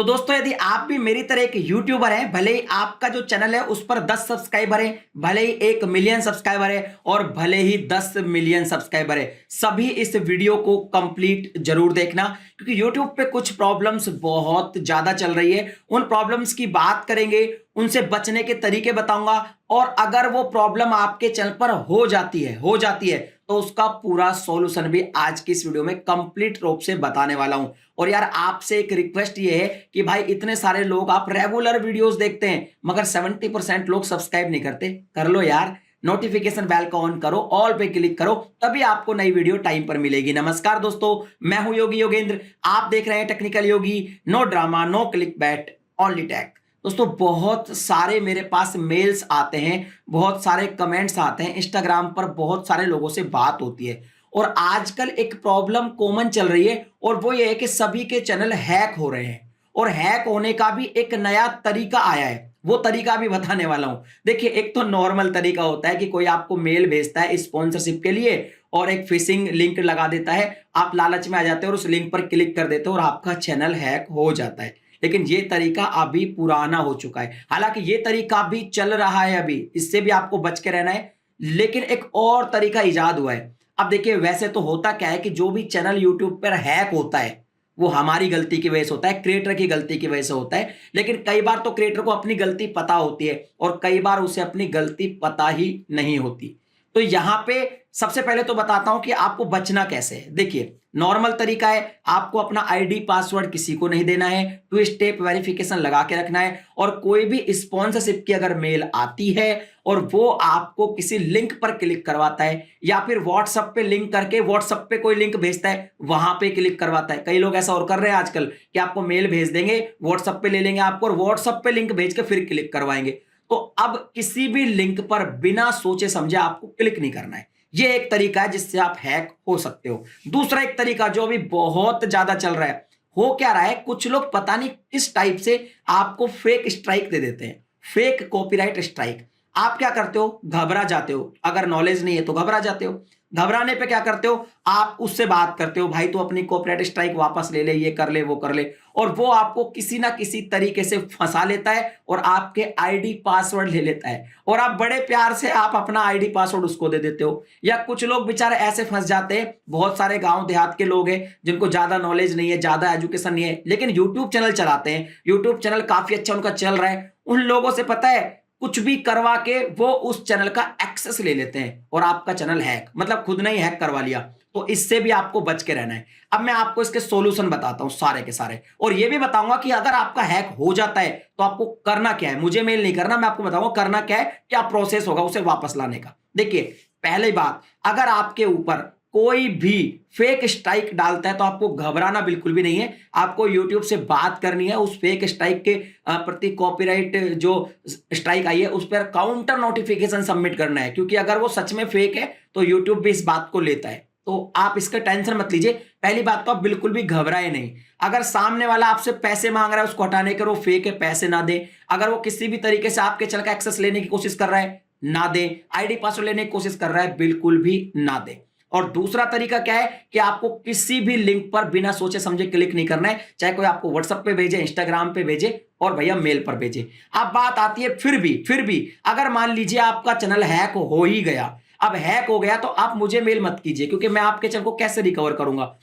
तो दोस्तों यदि आप भी मेरी तरह एक यूट्यूबर हैं, भले ही आपका जो चैनल है उस पर 10 सब्सक्राइबर है, भले ही 1 मिलियन सब्सक्राइबर है और भले ही 10 मिलियन सब्सक्राइबर है, सभी इस वीडियो को कंप्लीट जरूर देखना क्योंकि यूट्यूब पे कुछ प्रॉब्लम्स बहुत ज्यादा चल रही है। उन प्रॉब्लम्स की बात करेंगे, उनसे बचने के तरीके बताऊंगा और अगर वो प्रॉब्लम आपके चैनल पर हो जाती है तो उसका पूरा सॉल्यूशन भी आज की इस वीडियो में कंप्लीट रूप से बताने वाला हूं। और यार आपसे एक रिक्वेस्ट ये है कि भाई इतने सारे लोग आप रेगुलर वीडियोस देखते हैं मगर 70% लोग सब्सक्राइब नहीं करते, कर लो यार। नोटिफिकेशन बेल को ऑन करो, ऑल पे क्लिक करो, तभी आपको नई वीडियो टाइम पर मिलेगी। नमस्कार दोस्तों, मैं हूं योगी योगेंद्र, आप देख रहे हैं technical Yogi. No drama, no clickbait, only tech. दोस्तों बहुत सारे मेरे पास मेल्स आते हैं, बहुत सारे कमेंट्स आते हैं, इंस्टाग्राम पर बहुत सारे लोगों से बात होती है और आजकल एक प्रॉब्लम कॉमन चल रही है और वो ये है कि सभी के चैनल हैक हो रहे हैं और हैक होने का भी एक नया तरीका आया है। वो तरीका भी बताने वाला हूं। देखिए, एक तो नॉर्मल तरीका होता है कि कोई आपको मेल भेजता है स्पॉन्सरशिप के लिए और एक फिशिंग लिंक लगा देता है, आप लालच में आ जाते हो और उस लिंक पर क्लिक कर देते हो और आपका चैनल हैक हो जाता है। लेकिन ये तरीका अभी पुराना हो चुका है। हालांकि ये तरीका भी चल रहा है, अभी इससे भी आपको बच के रहना है। लेकिन एक और तरीका इजाद हुआ है। अब देखिए, वैसे तो होता क्या है कि जो भी चैनल यूट्यूब पर हैक होता है वो हमारी गलती की वजह से होता है, क्रिएटर की गलती की वजह से होता है। लेकिन कई बार तो क्रिएटर को अपनी गलती पता होती है और कई बार उसे अपनी गलती पता ही नहीं होती। तो यहां पे सबसे पहले तो बताता हूं कि आपको बचना कैसे है। देखिए, नॉर्मल तरीका है, आपको अपना आईडी पासवर्ड किसी को नहीं देना है, 2 स्टेप वेरिफिकेशन लगा के रखना है और कोई भी स्पॉन्सरशिप की अगर मेल आती है और वो आपको किसी लिंक पर क्लिक करवाता है या फिर व्हाट्सएप पे लिंक करके व्हाट्सएप पे कोई लिंक भेजता है वहां पे क्लिक करवाता है। कई लोग ऐसा और कर रहे हैं आजकल कि आपको मेल भेज देंगे, व्हाट्सएप पे ले लेंगे आपको और व्हाट्सएप पे लिंक भेज के फिर क्लिक करवाएंगे। तो अब किसी भी लिंक पर बिना सोचे समझे आपको क्लिक नहीं करना है। ये एक तरीका है जिससे आप हैक हो सकते हो। दूसरा एक तरीका जो अभी बहुत ज्यादा चल रहा है, हो क्या रहा है, कुछ लोग पता नहीं किस टाइप से आपको फेक स्ट्राइक दे देते हैं, फेक कॉपीराइट स्ट्राइक। आप क्या करते हो, घबरा जाते हो, अगर नॉलेज नहीं है तो घबरा जाते हो। घबराने पे क्या करते हो, आप उससे बात करते हो, भाई तो अपनी कॉपीराइट स्ट्राइक वापस ले ले, ये कर ले, वो कर ले, और वो आपको किसी ना किसी तरीके से फंसा लेता है और आपके आईडी पासवर्ड ले लेता है और आप बड़े प्यार से आप अपना आईडी पासवर्ड उसको दे देते हो। या कुछ लोग बेचारे ऐसे फंस जाते हैं, बहुत सारे गांव देहात के लोग हैं जिनको ज्यादा नॉलेज नहीं है, ज्यादा एजुकेशन नहीं है, लेकिन यूट्यूब चैनल चलाते हैं, यूट्यूब चैनल काफी अच्छा उनका चल रहा है। उन लोगों से पता है कुछ भी करवा के वो उस चैनल का एक्सेस ले लेते हैं और आपका चैनल हैक, मतलब खुद ने ही हैक करवा लिया। तो इससे भी आपको बच के रहना है। अब मैं आपको इसके सॉल्यूशन बताता हूं सारे के सारे, और ये भी बताऊंगा कि अगर आपका हैक हो जाता है तो आपको करना क्या है। मुझे मेल नहीं करना, मैं आपको बताऊंगा करना क्या है, क्या प्रोसेस होगा उसे वापस लाने का। देखिए, पहली बात, अगर आपके ऊपर कोई भी फेक स्ट्राइक डालता है तो आपको घबराना बिल्कुल भी नहीं है। आपको YouTube से बात करनी है, उस फेक स्ट्राइक के प्रति कॉपीराइट जो स्ट्राइक आई है उस पर काउंटर नोटिफिकेशन सबमिट करना है, क्योंकि अगर वो सच में फेक है तो YouTube भी इस बात को लेता है। तो आप इसका टेंशन मत लीजिए। पहली बात तो आप बिल्कुल भी घबराए नहीं। अगर सामने वाला आपसे पैसे मांग रहा है उसको हटाने के, वो फेक है, पैसे ना दे। अगर वो किसी भी तरीके से आपके चैनल का एक्सेस लेने की कोशिश कर रहा है, ना दे। आईडी पासवर्ड लेने की कोशिश कर रहा है, बिल्कुल भी ना दे। और दूसरा तरीका क्या है कि आपको किसी भी लिंक पर बिना सोचे समझे क्लिक नहीं करना है, चाहे कोई आपको व्हाट्सएप पे भेजे, इंस्टाग्राम पे भेजे और भैया मेल पर भेजे। अब बात आती है फिर भी अगर मान लीजिए आपका चैनल हैक हो ही गया, अब हैक हो गया तो आप मुझे मेल मत कीजिए, क्योंकि मैं आपके चैनल को कैसे रिकवर करूंगा।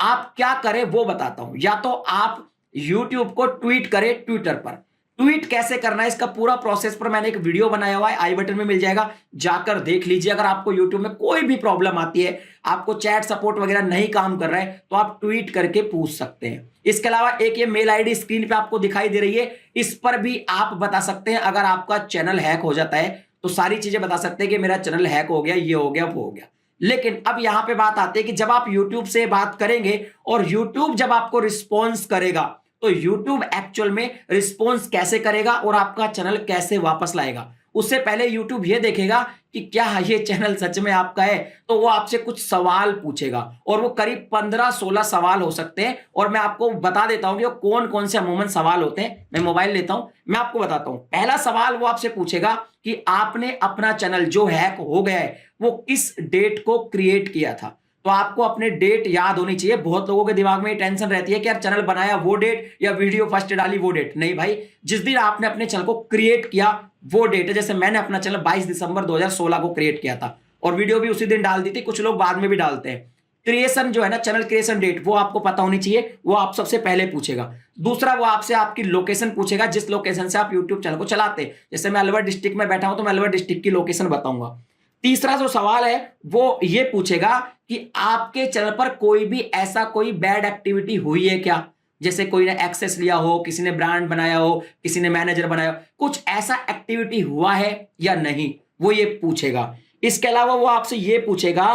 आप क्या करें वो बताता हूं। या तो आप YouTube को ट्वीट करें, ट्विटर पर ट्वीट कैसे करना है इसका पूरा प्रोसेस पर मैंने एक वीडियो बनाया हुआ है, आई बटन में मिल जाएगा, जाकर देख लीजिए। अगर आपको YouTube में कोई भी प्रॉब्लम आती है, आपको चैट सपोर्ट वगैरह नहीं काम कर रहा है, तो आप ट्वीट करके पूछ सकते हैं। इसके अलावा एक ये मेल आईडी स्क्रीन पे आपको दिखाई दे रही है, इस पर भी आप बता सकते हैं। अगर आपका चैनल हैक हो जाता है तो सारी चीजें बता सकते हैं कि मेरा चैनल हैक हो गया, ये हो गया, वो हो गया। लेकिन अब यहां पे बात आती है कि जब आप YouTube से बात करेंगे और YouTube जब आपको रिस्पॉन्स करेगा तो YouTube एक्चुअल में रिस्पॉन्स कैसे करेगा और आपका चैनल कैसे वापस लाएगा। उससे पहले YouTube ये देखेगा कि क्या ये चैनल सच में आपका है, तो वो आपसे कुछ सवाल पूछेगा और वो करीब 15-16 सवाल हो सकते हैं। और मैं आपको बता देता हूं कि वो कौन कौन से अमूमन सवाल होते हैं। मैं मोबाइल लेता हूं, मैं आपको बताता हूं। पहला सवाल वो आपसे पूछेगा कि आपने अपना चैनल जो हैक हो गया है वो किस डेट को क्रिएट किया था। तो आपको अपने डेट याद होनी चाहिए। बहुत लोगों के दिमाग में ये टेंशन रहती है कि यार चैनल बनाया वो डेट या वीडियो फर्स्ट डाली वो डेट। नहीं भाई, जिस दिन आपने अपने चैनल को क्रिएट किया वो डेट है। जैसे मैंने अपना चैनल 22 दिसंबर 2016 को क्रिएट किया था और वीडियो भी उसी दिन डाल दी थी, कुछ लोग बाद में भी डालते हैं। क्रिएशन जो है ना, चैनल क्रिएशन डेट, वो आपको पता होनी चाहिए, वो आप सबसे पहले पूछेगा। दूसरा, वो आपसे आपकी लोकेशन पूछेगा, जिस लोकेशन से आप यूट्यूब चैनल को चलाते हैं। जैसे मैं अलवर डिस्ट्रिक्ट में बैठा हूं तो मैं अलवर डिस्ट्रिक्ट की लोकेशन बताऊंगा। तीसरा जो सवाल है वो ये पूछेगा कि आपके चैनल पर कोई भी ऐसा कोई बैड एक्टिविटी हुई है क्या, जैसे कोई ने एक्सेस लिया हो, किसी ने ब्रांड बनाया हो, किसी ने मैनेजर बनाया हो, कुछ ऐसा एक्टिविटी हुआ है या नहीं, वो ये पूछेगा। इसके अलावा वो आपसे ये पूछेगा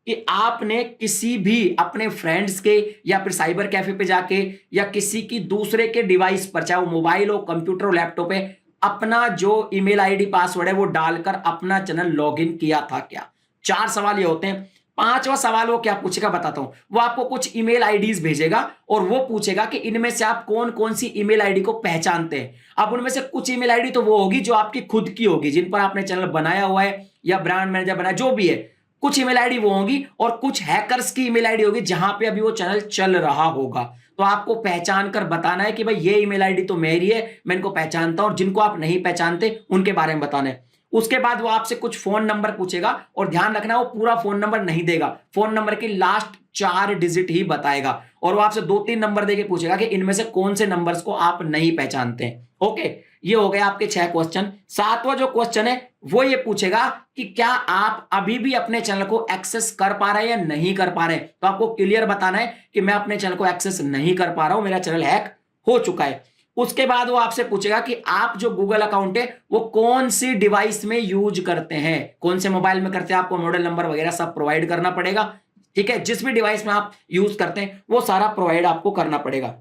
कि आपने किसी भी अपने फ्रेंड्स के या फिर साइबर कैफे पे जाके या किसी की दूसरे के डिवाइस पर, चाहे वो मोबाइल हो, कंप्यूटर हो, लैपटॉप है, अपना जो ईमेल आईडी पासवर्ड है वो डालकर अपना चैनल लॉगिन किया था क्या। 4 सवाल ये होते हैं। 5वां सवाल वो क्या पूछेगा बताता हूं। वो आपको कुछ ईमेल आईडीज भेजेगा और वो पूछेगा कि इनमें से आप कौन कौन सी ईमेल आईडी को पहचानते हैं। अब उनमें से कुछ ईमेल आईडी तो वो होगी जो आपकी खुद की होगी, जिन पर आपने चैनल बनाया हुआ है या ब्रांड मैनेजर बनाया, जो भी है। कुछ ईमेल आईडी वो होगी और कुछ हैकर्स की ईमेल आईडी होगी जहां पे अभी वो चैनल चल रहा होगा। तो आपको पहचान कर बताना है कि भाई ये ईमेल आईडी तो मेरी है, मैं इनको पहचानता हूं, और जिनको आप नहीं पहचानते उनके बारे में बताना है। उसके बाद वो आपसे कुछ फोन नंबर पूछेगा और ध्यान रखना वो पूरा फोन नंबर नहीं देगा, फोन नंबर की लास्ट 4 डिजिट ही बताएगा। और वो आपसे 2-3 नंबर देके पूछेगा कि इनमें से कौन से नंबर्स को आप नहीं पहचानते हैं। ओके, ये हो गए आपके 6 क्वेश्चन। 7वां जो क्वेश्चन है वो ये पूछेगा कि क्या आप अभी भी अपने चैनल को एक्सेस कर पा रहे हैं या नहीं कर पा रहे हैं। तो आपको क्लियर बताना है कि मैं अपने चैनल को एक्सेस नहीं कर पा रहा हूं, मेरा चैनल हैक हो चुका है। उसके बाद वो आपसे पूछेगा कि आप जो गूगल अकाउंट है वो कौन सी डिवाइस में यूज करते हैं, कौन से मोबाइल में करते हैं, आपको मॉडल नंबर वगैरह सब प्रोवाइड करना पड़ेगा। ठीक है, जिस भी डिवाइस में आप यूज करते हैं वो सारा प्रोवाइड आपको करना पड़ेगा।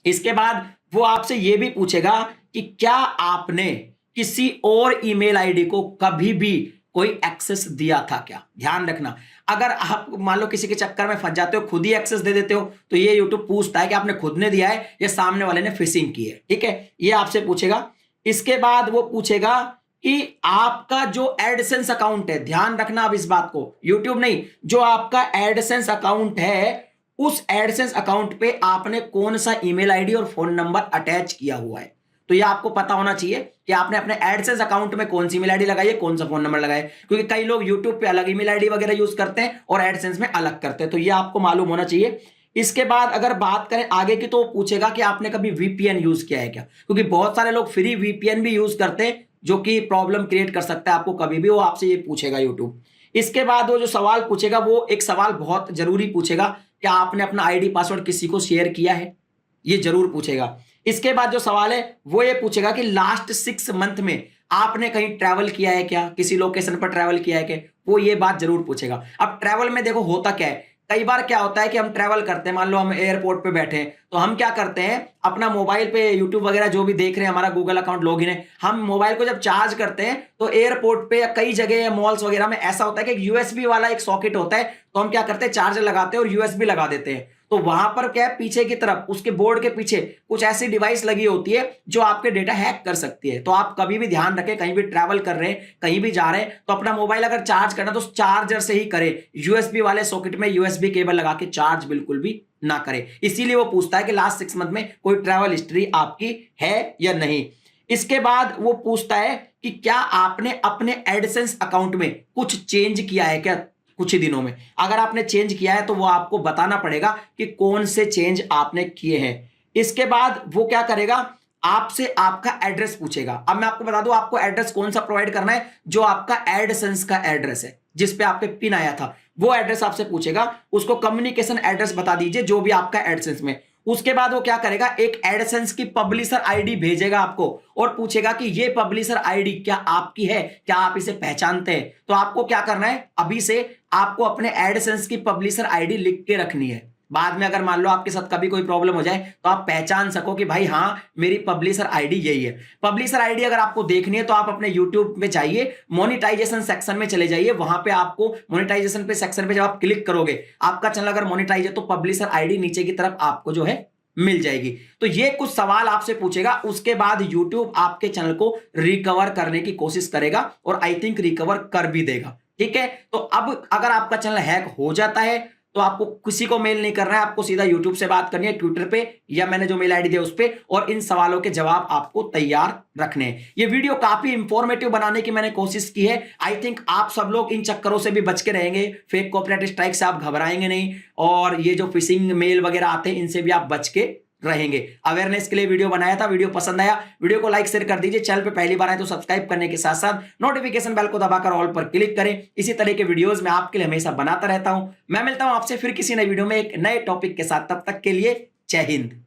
इसके बाद वो आपसे ये भी पूछेगा कि क्या आपने किसी और ईमेल आईडी को कभी भी कोई एक्सेस दिया था क्या। ध्यान रखना, अगर आप मान लो किसी के चक्कर में फंस जाते हो, खुद ही एक्सेस दे देते हो, तो ये यूट्यूब पूछता है कि आपने खुद ने दिया है या सामने वाले ने फिशिंग की है। ठीक है, ये आपसे पूछेगा। इसके बाद वो पूछेगा कि आपका जो एडसेंस अकाउंट है, ध्यान रखना अब इस बात को, यूट्यूब नहीं, जो आपका एडसेंस अकाउंट है उस एडसेंस अकाउंट पे आपने कौन सा ईमेल आईडी और फोन नंबर अटैच किया हुआ है। तो ये आपको पता होना चाहिए कि आपने अपने एडसेंस अकाउंट में कौन सी ईमेल आईडी लगाई है, कौन सा फोन नंबर लगाया है, क्योंकि कई लोग यूट्यूब पे अलग ईमेल आईडी वगैरह यूज करते हैं और एडसेंस में अलग करते हैं। तो ये आपको मालूम होना चाहिए। इसके बाद अगर बात करें आगे की, तो पूछेगा कि आपने कभी वीपीएन यूज किया है क्या, क्योंकि बहुत सारे लोग फ्री वीपीएन भी यूज करते हैं जो कि प्रॉब्लम क्रिएट कर सकता है आपको कभी भी, वो आपसे ये पूछेगा यूट्यूब। इसके बाद वो जो सवाल पूछेगा वो एक सवाल बहुत जरूरी पूछेगा, क्या आपने अपना आईडी पासवर्ड किसी को शेयर किया है, ये जरूर पूछेगा। इसके बाद जो सवाल है वो ये पूछेगा कि लास्ट 6 मंथ में आपने कहीं ट्रैवल किया है क्या, किसी लोकेशन पर ट्रैवल किया है क्या, वो ये बात जरूर पूछेगा। अब ट्रैवल में देखो होता क्या है, कई बार क्या होता है कि हम ट्रैवल करते हैं, मान लो हम एयरपोर्ट पे बैठे हैं, तो हम क्या करते हैं अपना मोबाइल पे यूट्यूब वगैरह जो भी देख रहे हैं, हमारा गूगल अकाउंट लॉगिन है, हम मोबाइल को जब चार्ज करते हैं तो एयरपोर्ट पे या कई जगह या मॉल्स वगैरह में ऐसा होता है कि यूएसबी वाला एक सॉकेट होता है, तो हम क्या करते हैं चार्जर लगाते हैं और यूएसबी लगा देते हैं। तो वहां पर क्या है, पीछे की तरफ उसके बोर्ड के पीछे कुछ ऐसी डिवाइस लगी होती है जो आपके डेटा हैक कर सकती है। तो आप कभी भी ध्यान रखें, कहीं भी ट्रैवल कर रहे हैं, कहीं भी जा रहे हैं, तो अपना मोबाइल अगर चार्ज करना तो चार्जर से ही करें, यूएसबी वाले सॉकेट में यूएसबी केबल लगा के चार्ज बिल्कुल भी ना करें। इसीलिए वो पूछता है कि लास्ट 6 मंथ में कोई ट्रैवल हिस्ट्री आपकी है या नहीं। इसके बाद वो पूछता है कि क्या आपने अपने एडसेंस अकाउंट में कुछ चेंज किया है क्या कुछ ही दिनों में। अगर आपने चेंज किया है तो वो आपको बताना पड़ेगा कि कौन से चेंज आपने किए हैं। इसके बाद वो क्या करेगा, आपसे आपका एड्रेस पूछेगा। अब मैं आपको बता दूं आपको एड्रेस कौन सा प्रोवाइड करना है, जो आपका एडसेंस का एड्रेस है जिस पे आपके पिन आया था, वो एड्रेस आपसे पूछेगा। उसको कम्युनिकेशन एड्रेस बता दीजिए जो भी आपका एडसेंस में। उसके बाद वो क्या करेगा, एक एडसेंस की पब्लिशर आईडी भेजेगा आपको और पूछेगा कि ये पब्लिशर आईडी क्या आपकी है, क्या आप इसे पहचानते हैं। तो आपको क्या करना है, अभी से आपको अपने एडसेंस की पब्लिशर आईडी लिख के रखनी है। बाद में अगर मान लो आपके साथ कभी कोई प्रॉब्लम हो जाए तो आप पहचान सको कि भाई हाँ मेरी पब्लिशर आईडी यही है। पब्लिशर आईडी अगर आपको देखनी है तो आप अपने यूट्यूब में जाइए, मोनेटाइजेशन सेक्शन में चले जाइए। वहां पे आपको मोनेटाइजेशन पे सेक्शन पे जब आप क्लिक करोगे, आपका चैनल अगर मोनेटाइज है तो पब्लिशर आईडी नीचे की तरफ आपको जो है मिल जाएगी। तो ये कुछ सवाल आपसे पूछेगा। उसके बाद यूट्यूब आपके चैनल को रिकवर करने की कोशिश करेगा और आई थिंक रिकवर कर भी देगा। ठीक है। तो अब अगर आपका चैनल हैक हो जाता है तो आपको किसी को मेल नहीं करना है, आपको सीधा यूट्यूब से बात करनी है, ट्विटर पे या मैंने जो मेल आईडी दिया उस पे, और इन सवालों के जवाब आपको तैयार रखने हैं। ये वीडियो काफी इंफॉर्मेटिव बनाने की मैंने कोशिश की है। आई थिंक आप सब लोग इन चक्करों से भी बच के रहेंगे, फेक कॉपीराइट स्ट्राइक से आप घबराएंगे नहीं, और ये जो फिशिंग मेल वगैरह आते हैं इनसे भी आप बच के रहेंगे। अवेयरनेस के लिए वीडियो बनाया था। वीडियो पसंद आया, वीडियो को लाइक शेयर कर दीजिए। चैनल पे पहली बार आए तो सब्सक्राइब करने के साथ साथ नोटिफिकेशन बेल को दबाकर ऑल पर क्लिक करें। इसी तरह के वीडियोस मैं आपके लिए हमेशा बनाता रहता हूं। मैं मिलता हूं आपसे फिर किसी नई वीडियो में एक नए टॉपिक के साथ। तब तक के लिए जय हिंद।